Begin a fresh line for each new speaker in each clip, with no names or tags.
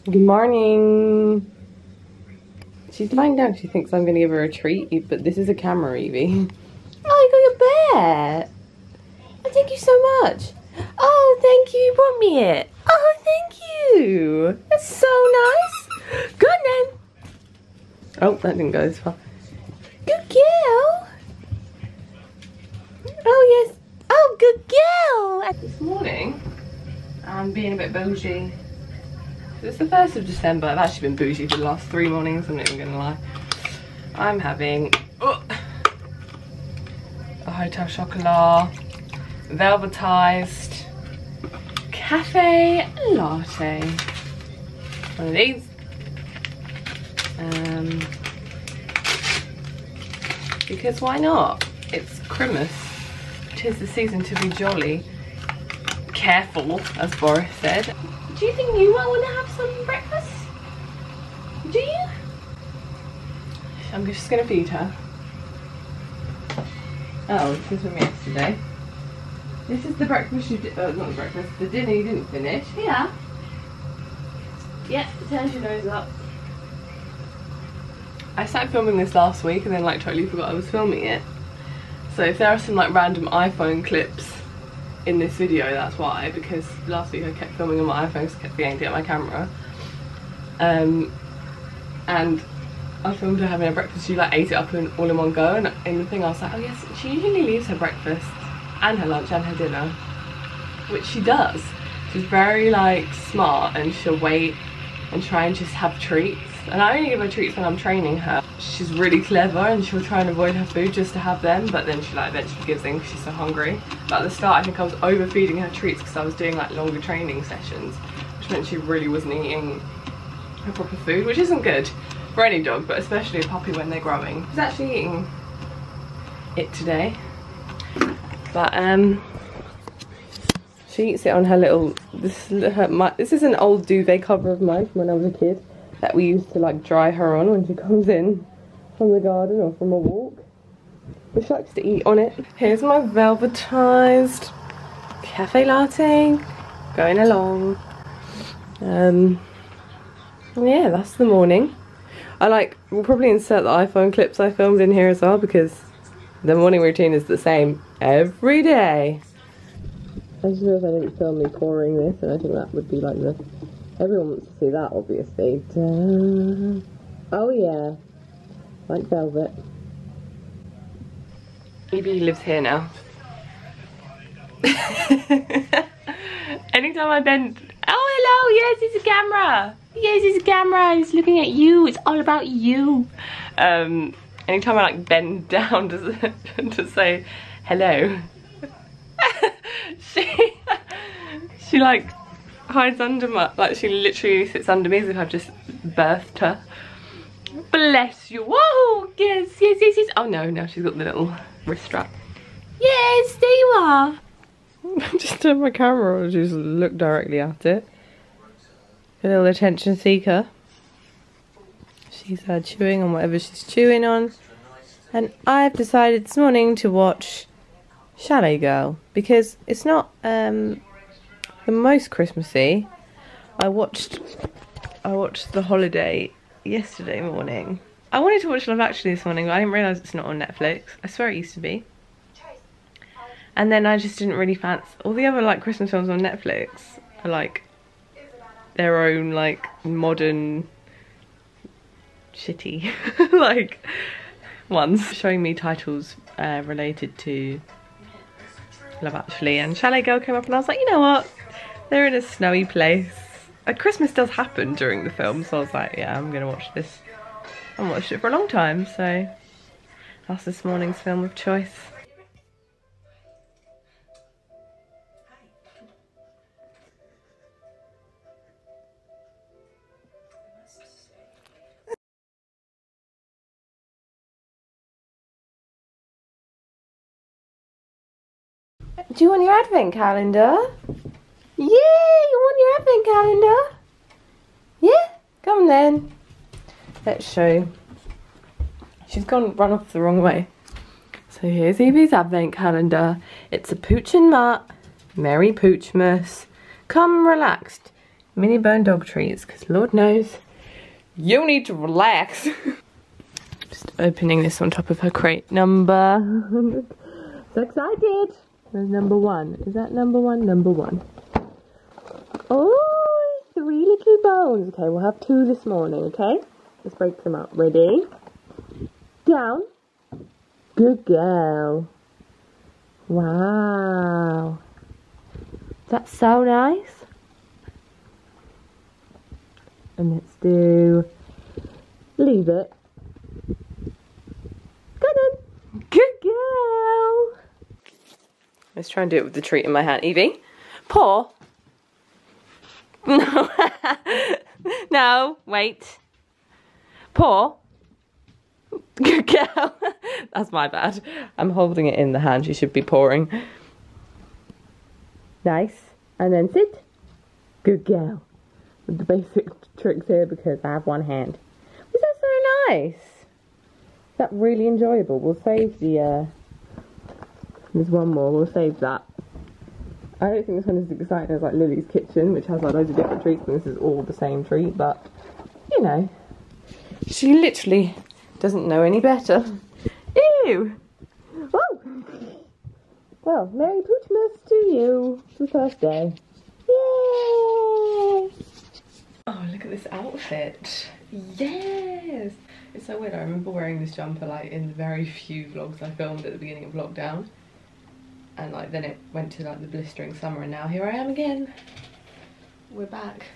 Good morning. She's lying down. She thinks I'm going to give her a treat, but this is a camera, Evie. Oh, you got your bear. Oh, thank you so much. Oh, thank you. You brought me it. Oh, thank you. That's so nice. Good then. Oh, that didn't go as far. Good girl. Oh, yes. Oh, good girl. This morning, I'm being a bit bougie. It's the 1st of December. I've actually been bougie for the last 3 mornings, I'm not even gonna lie. I'm having a hotel chocolat, velvetized cafe latte. One of these. Because why not? It's Christmas. 'Tis the season to be jolly. Careful, as Boris said. Do you think you might want to have some breakfast? Do you? I'm just gonna feed her. Oh, this is from yesterday. This is the breakfast you did. Not the breakfast. The dinner you didn't finish. Yeah. Yep. Turn your nose up. I started filming this last week and then like totally forgot I was filming it. So if there are some like random iPhone clips in this video, that's why, because last week I kept filming on my iPhone, so I kept forgetting to get my camera. And I filmed her having her breakfast. She like ate it up all in one go, and in the thing I was like, oh yes, she usually leaves her breakfast and her lunch and her dinner, which she does. She's very like smart, and she'll wait and try and just have treats. And I only give her treats when I'm training her. She's really clever and she'll try and avoid her food just to have them, but then she like eventually gives in because she's so hungry. But at the start I think I was overfeeding her treats because I was doing like longer training sessions, which meant she really wasn't eating her proper food, which isn't good for any dog, but especially a puppy when they're growing. She's actually eating it today, but she eats it on her little, this is an old duvet cover of mine from when I was a kid that we used to like dry her on when she comes in from the garden or from a walk. But she likes to eat on it. Here's my velvetized cafe latte going along. Yeah, that's the morning. We'll probably insert the iPhone clips I filmed in here as well, because the morning routine is the same every day. I just realised I didn't film me pouring this, and I think that would be like the... Everyone wants to see that, obviously. Ta-da. Oh yeah, like velvet. Evie lives here now. Anytime I bend... Oh hello, yes it's a camera. Yes it's a camera, it's looking at you, it's all about you. Anytime I like bend down to say hello, she like hides under my, like she literally sits under me as if I've just birthed her. Bless you. Whoa, yes. Oh no, now she's got the little wrist strap. Yes, there you are. Just turn my camera and just look directly at it. A little attention seeker. She's chewing on whatever she's chewing on. And I've decided this morning to watch Chalet Girl, because it's not the most Christmassy. I watched The Holiday yesterday morning. I wanted to watch Love Actually this morning, but I didn't realise it's not on Netflix. I swear it used to be. And then I just didn't really fancy all the other like Christmas films on Netflix are like their own like modern shitty like ones, showing me titles related to Love Actually, and Chalet Girl came up and I was like, you know what, they're in a snowy place. Christmas does happen during the film, so I was like, yeah, I'm gonna watch this. I haven't watched it for a long time, so that's this morning's film of choice. Do you want your advent calendar? Yeah, you want your advent calendar? Yeah? Come on then. Let's show you. She's run off the wrong way. So here's Evie's advent calendar. It's a pooch and mutt. Merry Poochmas. Come relaxed. mini bone dog treats, because Lord knows you need to relax. Just opening this on top of her crate. Number... So excited! There's number 1. Is that number 1? Number 1. Oh, 3 little bones. Okay, we'll have 2 this morning, okay? Let's break them up. Ready? Down. Good girl. Wow. That's so nice. And let's do... leave it. Good on. Good girl. Let's try and do it with the treat in my hand. Evie, paw. No. No, wait. Paw. Good girl. That's my bad. I'm holding it in the hand. She should be pawing. Nice. And then sit. Good girl. With the basic tricks here because I have one hand. Was that so nice? Is that really enjoyable? We'll save the... There's one more, we'll save that. I don't think this one is as exciting as like Lily's Kitchen, which has like loads of different treats, and this is all the same treat, but, you know. She literally doesn't know any better. Ew! Oh! Well, Merry Christmas to you. It's the first day. Yay! Oh, look at this outfit. Yes! It's so weird, I remember wearing this jumper like in the very few vlogs I filmed at the beginning of lockdown. And like then it went to like the blistering summer, and now here I am again. We're back.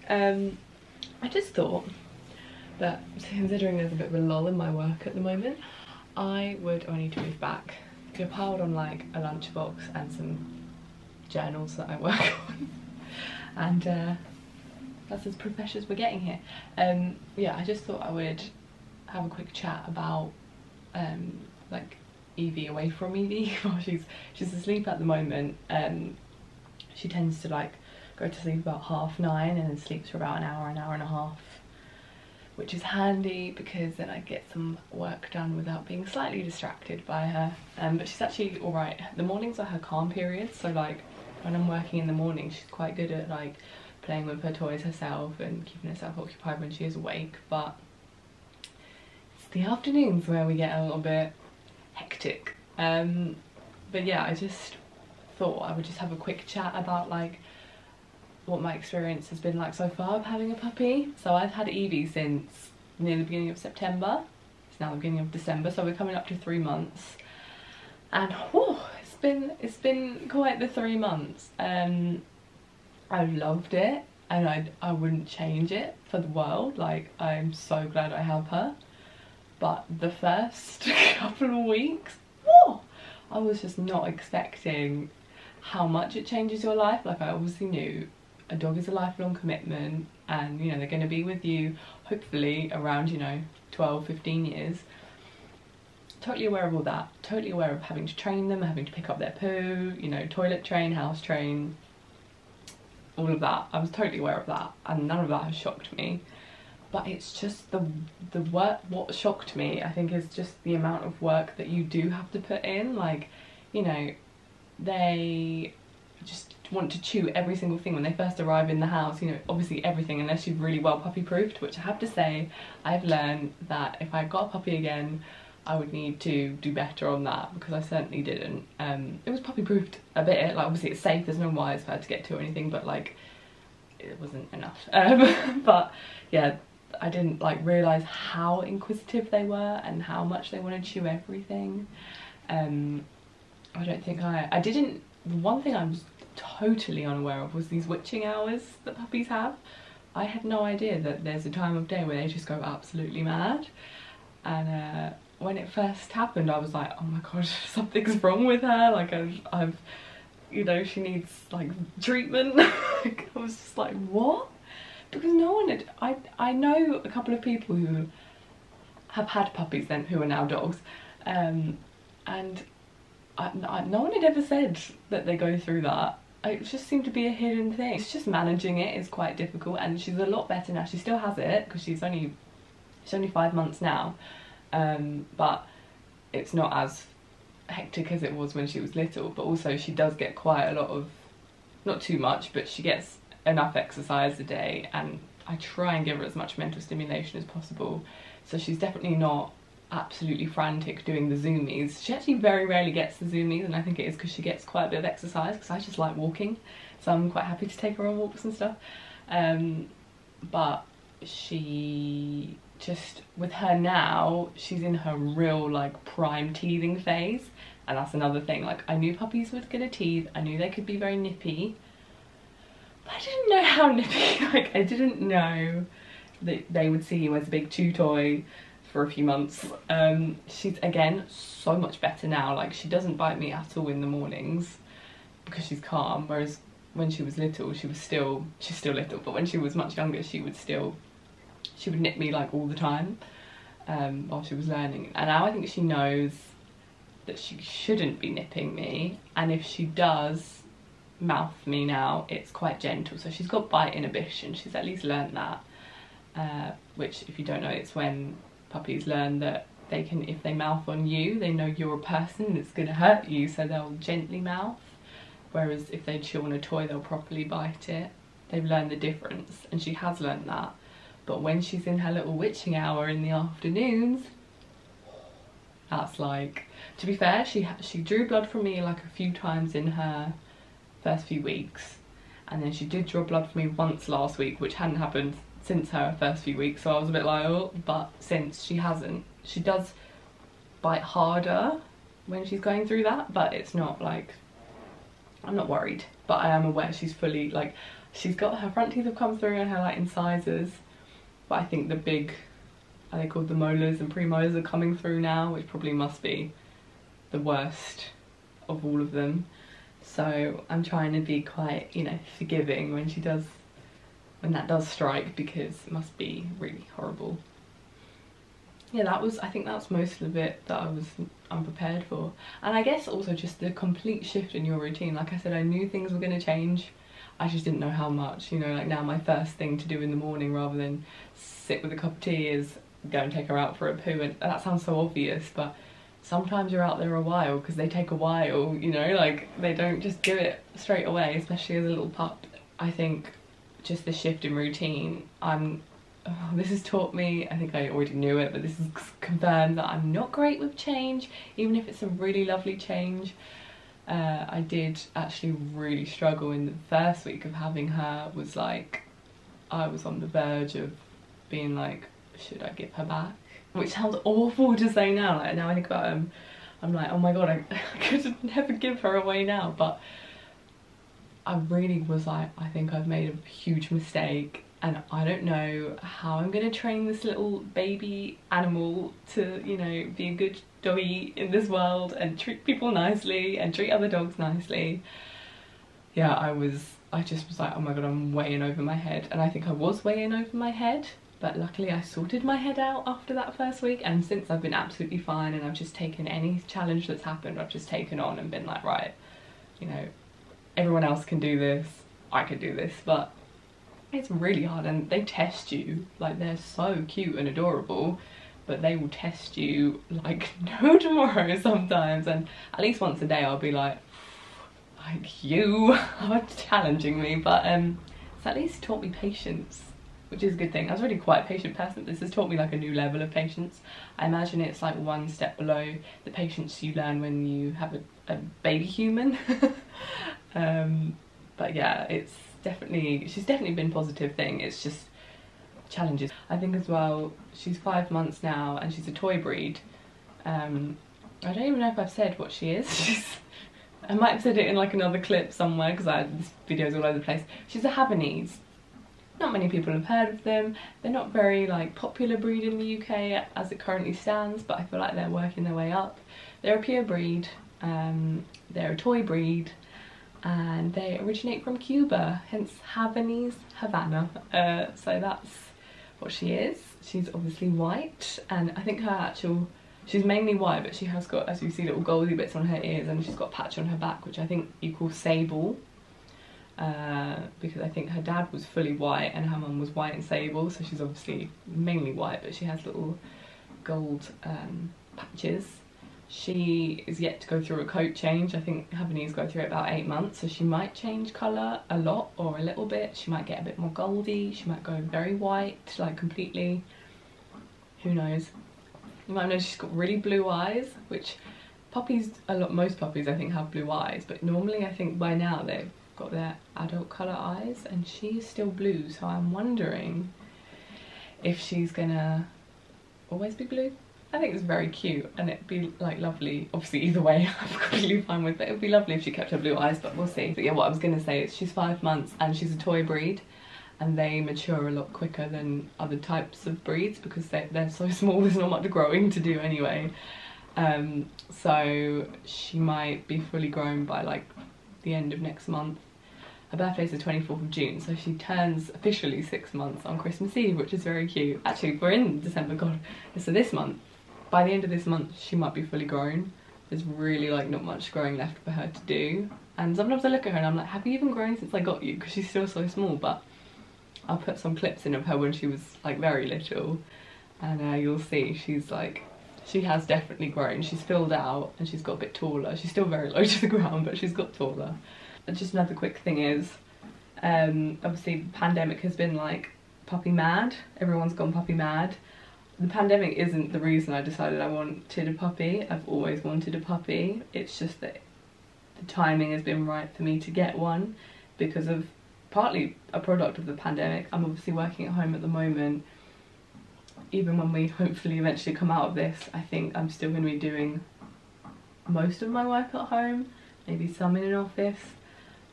I just thought that considering there's a bit of a lull in my work at the moment, I need to move back. You're piled on like a lunchbox and some journals that I work on. And that's as professional as we're getting here. Yeah, I just thought I would have a quick chat about like Evie away from Evie while she's asleep at the moment. She tends to like go to sleep about 9:30 and then sleeps for about an hour and a half, which is handy because then I get some work done without being slightly distracted by her. But she's actually alright. The mornings are her calm periods, so like when I'm working in the morning she's quite good at like playing with her toys herself and keeping herself occupied when she is awake, but it's the afternoons where we get a little bit hectic. But yeah, I just thought I would just have a quick chat about like what my experience has been like so far of having a puppy. So I've had Evie since near the beginning of September. It's now the beginning of December, so we're coming up to 3 months. And whew, it's been quite the 3 months. I've loved it, and I wouldn't change it for the world. Like, I'm so glad I have her. But the first couple of weeks, whew, I was just not expecting how much it changes your life. Like, I obviously knew a dog is a lifelong commitment, and you know they're going to be with you hopefully around, you know, 12-15 years. Totally aware of all that, totally aware of having to train them, having to pick up their poo, you know, toilet train, house train, all of that. I was totally aware of that, and none of that has shocked me. But it's just the work. What shocked me, I think, is just the amount of work that you do have to put in. Like, you know, they just want to chew every single thing when they first arrive in the house, you know, obviously everything, unless you've really well puppy proofed, which I have to say I've learned that if I got a puppy again I would need to do better on that, because I certainly didn't. It was puppy proofed a bit, like obviously it's safe, there's no wires for her to get to or anything, but like it wasn't enough. But yeah, I didn't like realise how inquisitive they were and how much they want to chew everything. I don't think I didn't. The one thing I was totally unaware of was these witching hours that puppies have. I had no idea that there's a time of day where they just go absolutely mad. And when it first happened I was like, oh my god, something's wrong with her, like I've you know, she needs like treatment. Like, I was just like, what? Because no one had, I know a couple of people who have had puppies then who are now dogs, and no one had ever said that they go through that. It just seemed to be a hidden thing. It's just managing it is quite difficult, and she's a lot better now. She still has it because she's only 5 months now, but it's not as hectic as it was when she was little. But also she does get quite a lot of, not too much, but she gets enough exercise a day, and I try and give her as much mental stimulation as possible. So she's definitely not absolutely frantic doing the zoomies. She actually very rarely gets the zoomies, and I think it is because she gets quite a bit of exercise, because I just like walking, so I'm quite happy to take her on walks and stuff. But she just, with her now, she's in her real like prime teething phase, and that's another thing. Like, I knew puppies were gonna teeth, I knew they could be very nippy, but I didn't know how nippy. Like, I didn't know that they would see you as a big chew toy for a few months. She's again so much better now. Like, she doesn't bite me at all in the mornings because she's calm, whereas when she was little, she's still little, but when she was much younger, she would nip me like all the time, while she was learning. And now I think she knows that she shouldn't be nipping me, and if she does mouth me now, it's quite gentle. So she's got bite inhibition, she's at least learned that, which, if you don't know, it's when puppies learn that they can, if they mouth on you, they know you're a person that's going to hurt you, so they'll gently mouth, whereas if they chew on a toy, they'll properly bite it. They've learned the difference, and she has learned that. But when she's in her little witching hour in the afternoons, that's like, to be fair, she drew blood from me like a few times in her first few weeks, and then she did draw blood from me once last week, which hadn't happened since her first few weeks, so I was a bit like, oh, but since she hasn't, she does bite harder when she's going through that, but it's not like, I'm not worried. But I am aware she's fully, like, she's got, her front teeth have come through and her like incisors, but I think the big, are they called the molars and premolars, are coming through now, which probably must be the worst of all of them. So I'm trying to be quite, you know, forgiving when she does, when that does strike, because it must be really horrible. Yeah, that was, I think that's most of it that I was unprepared for. And I guess also just the complete shift in your routine. Like I said, I knew things were going to change, I just didn't know how much. You know, like now my first thing to do in the morning, rather than sit with a cup of tea, is go and take her out for a poo. And that sounds so obvious, but sometimes you're out there a while, because they take a while, you know, like they don't just do it straight away, especially as a little pup. I think just the shift in routine, this has taught me, I think I already knew it, but this has confirmed that I'm not great with change, even if it's a really lovely change. I did actually really struggle in the first week of having her. Was like, I was on the verge of being like, should I give her back? Which sounds awful to say now. Like, now I think about it, I'm like, oh my god, I could never give her away now. But I really was like, I think I've made a huge mistake, and I don't know how I'm gonna train this little baby animal to, you know, be a good doggy in this world and treat people nicely and treat other dogs nicely. Yeah, I just was like, oh my god, I'm way in over my head. And I think I was way in over my head, but luckily I sorted my head out after that first week, and since I've been absolutely fine, and I've just taken any challenge that's happened, I've just taken on and been like, right, you know, everyone else can do this, I could do this. But it's really hard, and they test you, like they're so cute and adorable, but they will test you like no tomorrow sometimes, and at least once a day I'll be like you are challenging me. But it's at least taught me patience, which is a good thing. I was already quite a patient person, but this has taught me like a new level of patience. I imagine it's like one step below the patience you learn when you have a baby human. But yeah, it's definitely, she's definitely been a positive thing. It's just challenges. I think as well, she's 5 months now and she's a toy breed. I don't even know if I've said what she is. I might have said it in like another clip somewhere, because this video's all over the place. She's a Havanese. Not many people have heard of them. They're not very like popular breed in the UK as it currently stands, but I feel like they're working their way up. They're a pure breed, they're a toy breed, and they originate from Cuba, hence Havanese, Havana. So that's what she is. She's obviously white, and I think her actual, she's mainly white, but she has got, as you see, little goldy bits on her ears, and she's got a patch on her back, which I think you call sable. Because I think her dad was fully white and her mum was white and sable, so she's obviously mainly white, but she has little gold patches She is yet to go through a coat change. I think Havanese go through it about 8 months, so she might change colour a lot or a little bit. She might get a bit more goldy, she might go very white, like completely. Who knows? You might know she's got really blue eyes, which puppies, most puppies I think have blue eyes, but normally I think by now they've got their adult colour eyes, and she's still blue, so I'm wondering if she's gonna always be blue. I think it's very cute, and it'd be like lovely, obviously either way I'm completely fine with it. It would be lovely if she kept her blue eyes, but we'll see. But yeah, what I was gonna say is she's 5 months and she's a toy breed, and they mature a lot quicker than other types of breeds because they're so small, there's not much growing to do anyway. So she might be fully grown by like the end of next month. Her birthday's the 24th of June, so she turns officially 6 months on Christmas Eve, which is very cute. Actually, we're in December, god, so this month. By the end of this month, she might be fully grown. There's really like not much growing left for her to do. And sometimes I look at her and I'm like, have you even grown since I got you? Because she's still so small, but I'll put some clips in of her when she was like very little. And you'll see she's like, she has definitely grown. She's filled out and she's got a bit taller. She's still very low to the ground, but she's got taller. And just another quick thing is, obviously the pandemic has been like puppy mad. Everyone's gone puppy mad. The pandemic isn't the reason I decided I wanted a puppy. I've always wanted a puppy. It's just that the timing has been right for me to get one because of partly a product of the pandemic. I'm obviously working at home at the moment. Even when we hopefully eventually come out of this, I think I'm still going to be doing most of my work at home, maybe some in an office,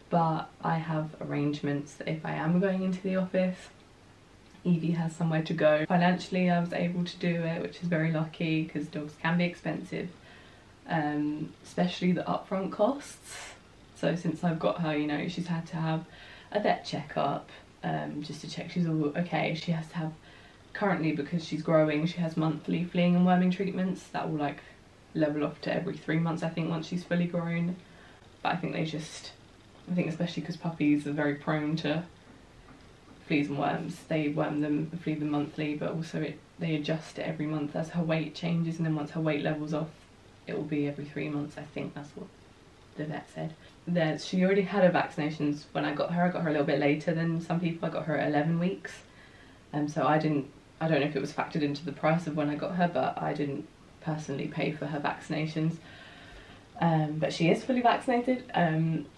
but I have arrangements that if I am going into the office, Evie has somewhere to go. Financially I was able to do it, which is very lucky because dogs can be expensive, especially the upfront costs. So since I've got her, you know, she's had to have a vet checkup just to check she's all okay. She has to have, currently because she's growing, she has monthly fleeing and worming treatments that will like level off to every 3 months I think once she's fully grown. But I think they just, I think especially because puppies are very prone to fleas and worms, they worm them and flea them monthly, but also they adjust it every month as her weight changes, and then once her weight levels off it will be every 3 months. I think that's what the vet said. She already had her vaccinations when I got her a little bit later than some people. I got her at 11 weeks, so I don't know if it was factored into the price of when I got her, but I didn't personally pay for her vaccinations. But she is fully vaccinated.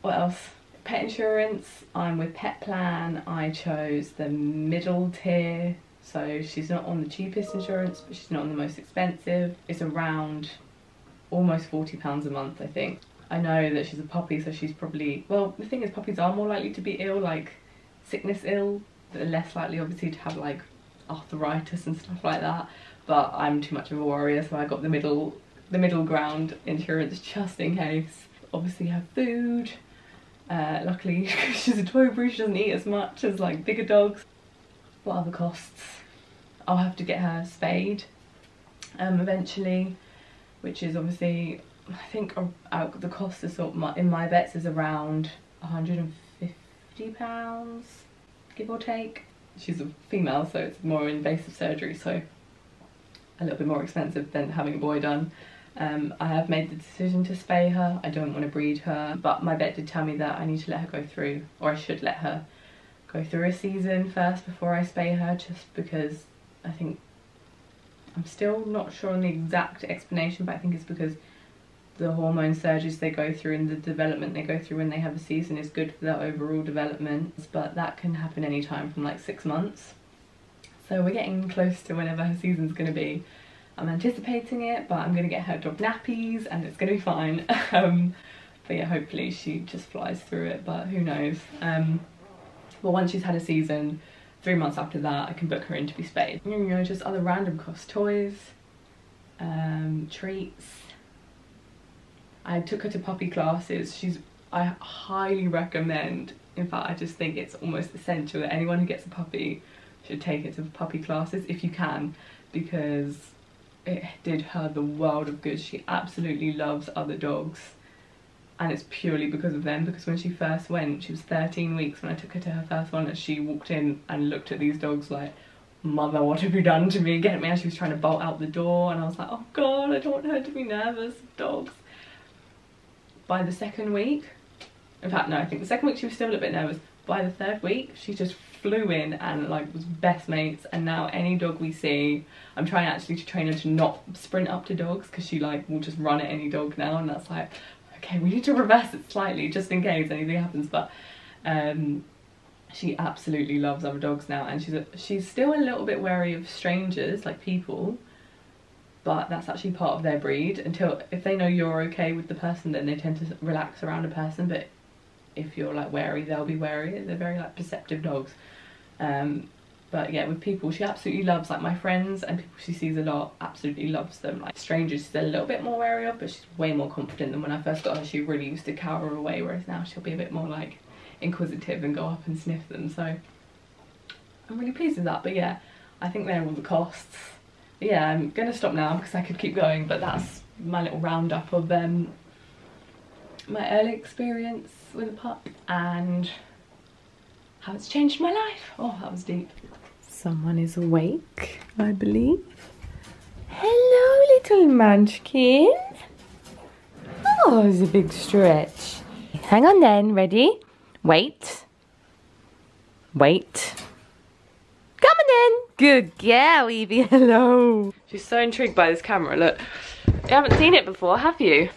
What else? Pet insurance, I'm with Pet Plan. I chose the middle tier, so she's not on the cheapest insurance, but she's not on the most expensive. It's around almost £40 a month, I think. I know that she's a puppy, so she's probably, well, the thing is puppies are more likely to be ill, like sickness ill. They're less likely obviously to have like arthritis and stuff like that, but I'm too much of a worrier, so I got the middle ground insurance just in case. Obviously have food. Luckily she's a toy breed, she doesn't eat as much as like bigger dogs. What other costs? I'll have to get her spayed eventually, which is obviously, I think the cost is sort of in my vets is around £150, give or take. She's a female, so it's more invasive surgery, so a little bit more expensive than having a boy done. I have made the decision to spay her. I don't want to breed her, but my vet did tell me that I need to let her go through, or I should let her go through a season first before I spay her, just because I think, I'm still not sure on the exact explanation, but I think it's because the hormone surges they go through and the development they go through when they have a season is good for their overall development, but that can happen anytime from like 6 months. So we're getting close to whenever her season's going to be. I'm anticipating it, but I'm going to get her dog nappies and it's going to be fine. But yeah, hopefully she just flies through it, but who knows. But once she's had a season, 3 months after that, I can book her in to be spayed. You know, just other random costs, toys, treats. I took her to puppy classes. I highly recommend, in fact I just think it's almost essential that anyone who gets a puppy should take it to puppy classes if you can, because it did her the world of good. She absolutely loves other dogs, and it's purely because of them, because when she first went, she was 13 weeks when I took her to her first one, and she walked in and looked at these dogs like, mother, what have you done to me? Get me as she was trying to bolt out the door, and I was like, oh god, I don't want her to be nervous of dogs. By the second week, in fact no, I think the second week she was still a little bit nervous. By the third week she just flew in and like was best mates, and now any dog we see, I'm trying actually to train her to not sprint up to dogs, because she like will just run at any dog now, and that's like, okay, we need to reverse it slightly just in case anything happens. But she absolutely loves other dogs now, and she's still a little bit wary of strangers, like people, but that's actually part of their breed. Until if they know you're okay with the person, then they tend to relax around a person, but if you're like wary, they'll be wary. They're very like perceptive dogs. But yeah, with people she absolutely loves, like my friends and people she sees a lot, absolutely loves them. Like strangers she's a little bit more wary of, but she's way more confident than when I first got her. She really used to cower away, whereas now she'll be a bit more like inquisitive and go up and sniff them. So I'm really pleased with that. But yeah, I think they're all the costs. But yeah, I'm gonna stop now because I could keep going, but that's my little roundup of my early experience with a pup and how it's changed my life. Oh, that was deep. Someone is awake, I believe. Hello, little munchkin. Oh, it's a big stretch. Hang on then, ready? Wait. Wait. Come on then. Good girl, Evie, hello. She's so intrigued by this camera, look. You haven't seen it before, have you?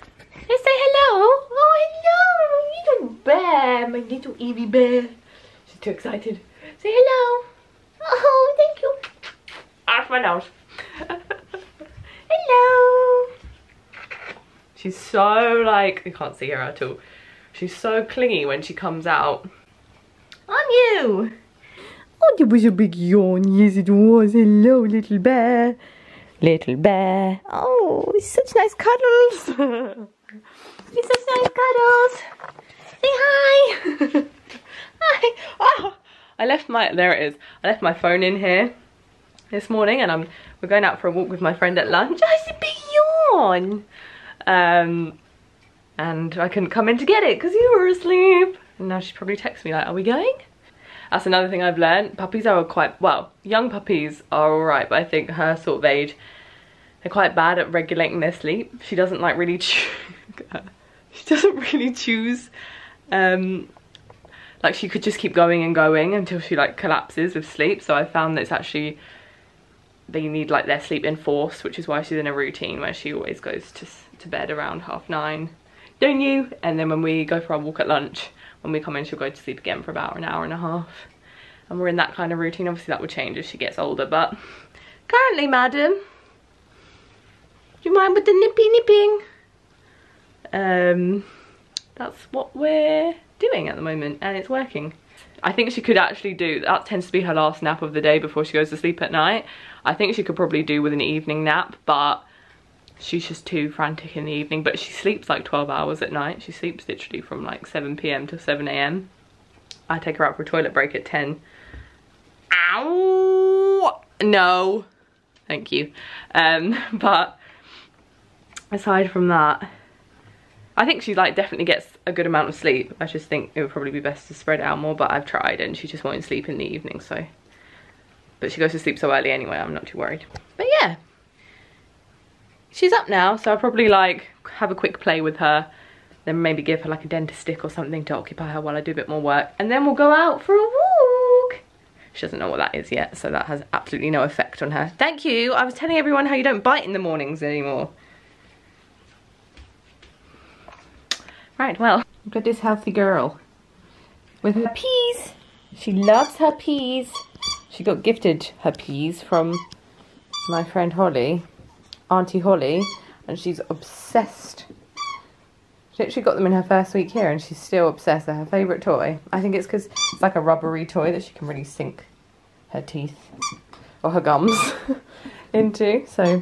Let's say hello. Oh, hello, little bear, my little Evie bear. She's too excited. Say hello. Oh, thank you. Off my nose. Hello. She's so like, you can't see her at all. She's so clingy when she comes out. Aren't you? Oh, there was a big yawn. Yes, it was. Hello, little bear. Little bear. Oh, such nice cuddles. It's such nice cuddles. Say hi. Hi. Oh, I left my, there it is. I left my phone in here this morning, and we're going out for a walk with my friend at lunch. Oh, it's a big yawn. And I couldn't come in to get it because you were asleep. And now she's probably texting me like, are we going? That's another thing I've learned. Puppies are quite, well, young puppies are alright, but I think her sort of age, they're quite bad at regulating their sleep. She doesn't like really she doesn't really choose. Like she could just keep going and going until she like collapses with sleep. So I found that it's actually, they need like their sleep enforced, which is why she's in a routine where she always goes to bed around 9:30. Don't you? And then when we go for our walk at lunch, when we come in, she'll go to sleep again for about an hour and a half. And we're in that kind of routine. Obviously that will change as she gets older, but currently, madam, do you mind with the nipping? That's what we're doing at the moment, and it's working. I think she could actually do, that tends to be her last nap of the day before she goes to sleep at night. I think she could probably do with an evening nap, but she's just too frantic in the evening. But she sleeps like 12 hours at night. She sleeps literally from like 7 PM to 7 AM. I take her out for a toilet break at 10. Ow! No. Thank you. But aside from that, I think she like definitely gets a good amount of sleep. I just think it would probably be best to spread it out more, but I've tried and she just won't sleep in the evening, so. But she goes to sleep so early anyway, I'm not too worried. But yeah, she's up now, so I'll probably like have a quick play with her, then maybe give her like a dentist stick or something to occupy her while I do a bit more work, and then we'll go out for a walk. She doesn't know what that is yet, so that has absolutely no effect on her. Thank you. I was telling everyone how you don't bite in the mornings anymore. Right, well, look at this healthy girl with her peas. She loves her peas. She got gifted her peas from my friend Holly, Auntie Holly, and she's obsessed. She literally got them in her first week here and she's still obsessed. They're her favourite toy. I think it's because it's like a rubbery toy that she can really sink her teeth or her gums into. So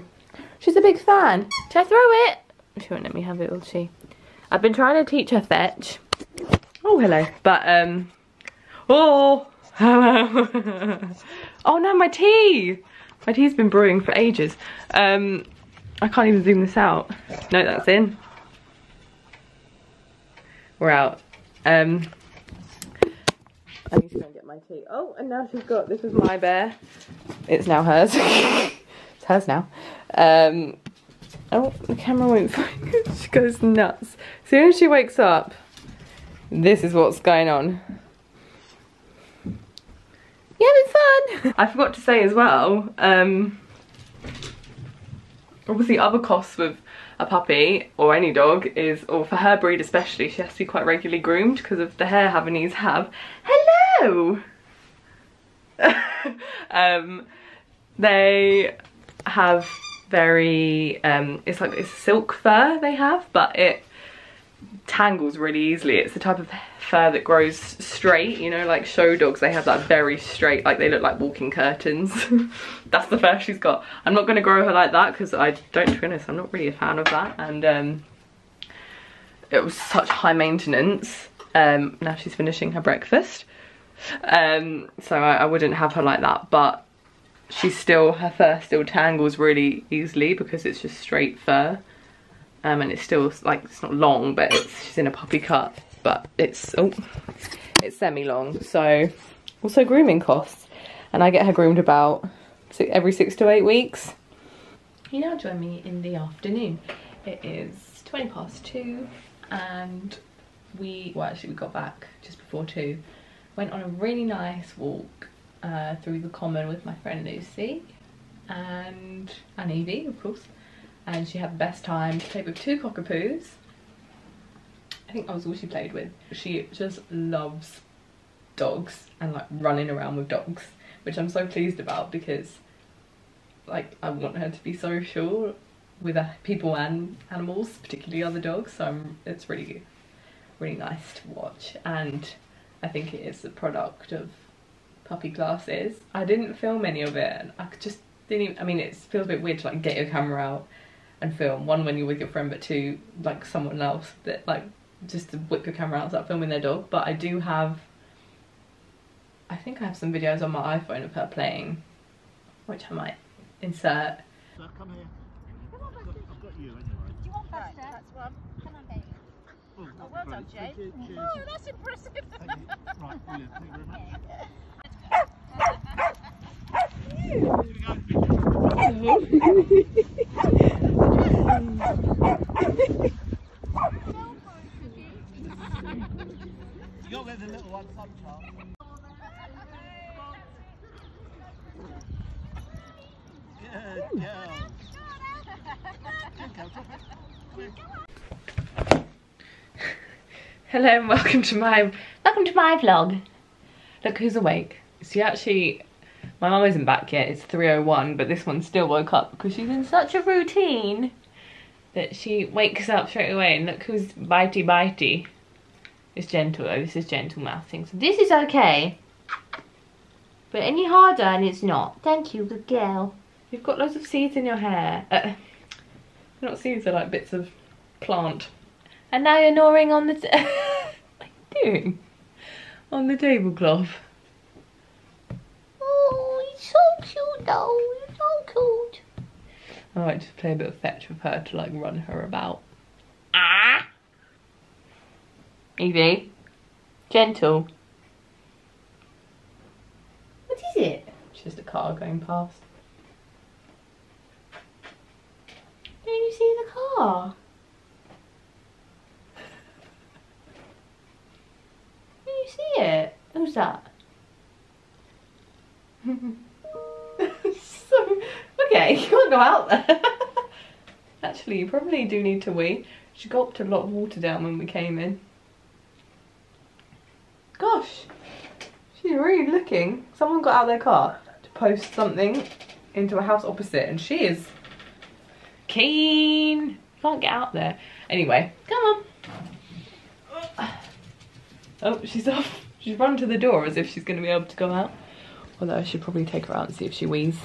she's a big fan. Should I throw it? She won't let me have it, will she? I've been trying to teach her fetch. Oh, hello. But, oh, hello. Oh no, my tea. My tea's been brewing for ages. I can't even zoom this out. No, that's in. We're out. I need to go and get my tea. Oh, and now she's got, this is my bear. it's now hers. It's hers now. Oh, the camera won't focus. She goes nuts. As soon as she wakes up, this is what's going on. You having fun? I forgot to say as well, obviously other costs with a puppy or any dog is, or for her breed especially, she has to be quite regularly groomed because of the hair Havanese have. Hello! They have very, it's silk fur they have, but it tangles really easily. It's the type of fur that grows straight, you know, like show dogs, they have that very straight, like they look like walking curtains. That's the fur she's got. I'm not going to grow her like that because I don't, to be honest, I'm not really a fan of that, and it was such high maintenance. Now she's finishing her breakfast, so I wouldn't have her like that, but she's still, her fur still tangles really easily because it's just straight fur. And it's still, like, it's not long, but she's in a puppy cut, but it's semi-long. So also grooming costs, and I get her groomed about every 6 to 8 weeks. You now join me in the afternoon. It is 2:20, and we got back just before 2. Went on a really nice walk through the common with my friend Lucy and Evie, of course. And she had the best time. She played with 2 cockapoos. I think that was all she played with. She just loves dogs and like running around with dogs, which I'm so pleased about because like I want her to be social with people and animals, particularly other dogs. So it's really nice to watch, and I think it is the product of puppy classes. I didn't film any of it, and I just didn't even, I mean, it feels a bit weird to like get your camera out and film. One, when you're with your friend, but 2, like someone else that like just to whip your camera out and start filming their dog. But I do have, I think I have some videos on my iPhone of her playing, which I might insert.
Come here. I've got you anyway.
Do you want Buster? That's one. Come on, baby.
Oh,
well done, Jane. Oh, that's impressive.
Right, brilliant. Thank you very You got where the little one's up, Charles. Good girl.
Hello and welcome to my vlog. Look who's awake. See, actually, my mum isn't back yet. It's 3:01, but this one still woke up because she's in such a routine that she wakes up straight away. And look who's bitey. It's Gentle though. This is Gentle mouthing, so this is okay. But any harder and it's not. Thank you, good girl. You've got loads of seeds in your hair. They're not seeds, they're like bits of plant. And now you're gnawing on the what are you doing? On the tablecloth. Oh, he's so cute though. He's so cute. I might just play a bit of fetch with her to like run her about. Ah! Evie? Gentle. What is it? It's just a car going past. Don't you see the car? Can you see it? Who's that? So, okay, you can't go out there. Actually, you probably do need to wee. She gulped a lot of water down when we came in. Gosh, she's really looking. Someone got out of their car to post something into a house opposite, and she is keen. Can't get out there. Anyway, come on. Oh, she's off. She's run to the door as if she's going to be able to go out. Although I should probably take her out and see if she wheezes.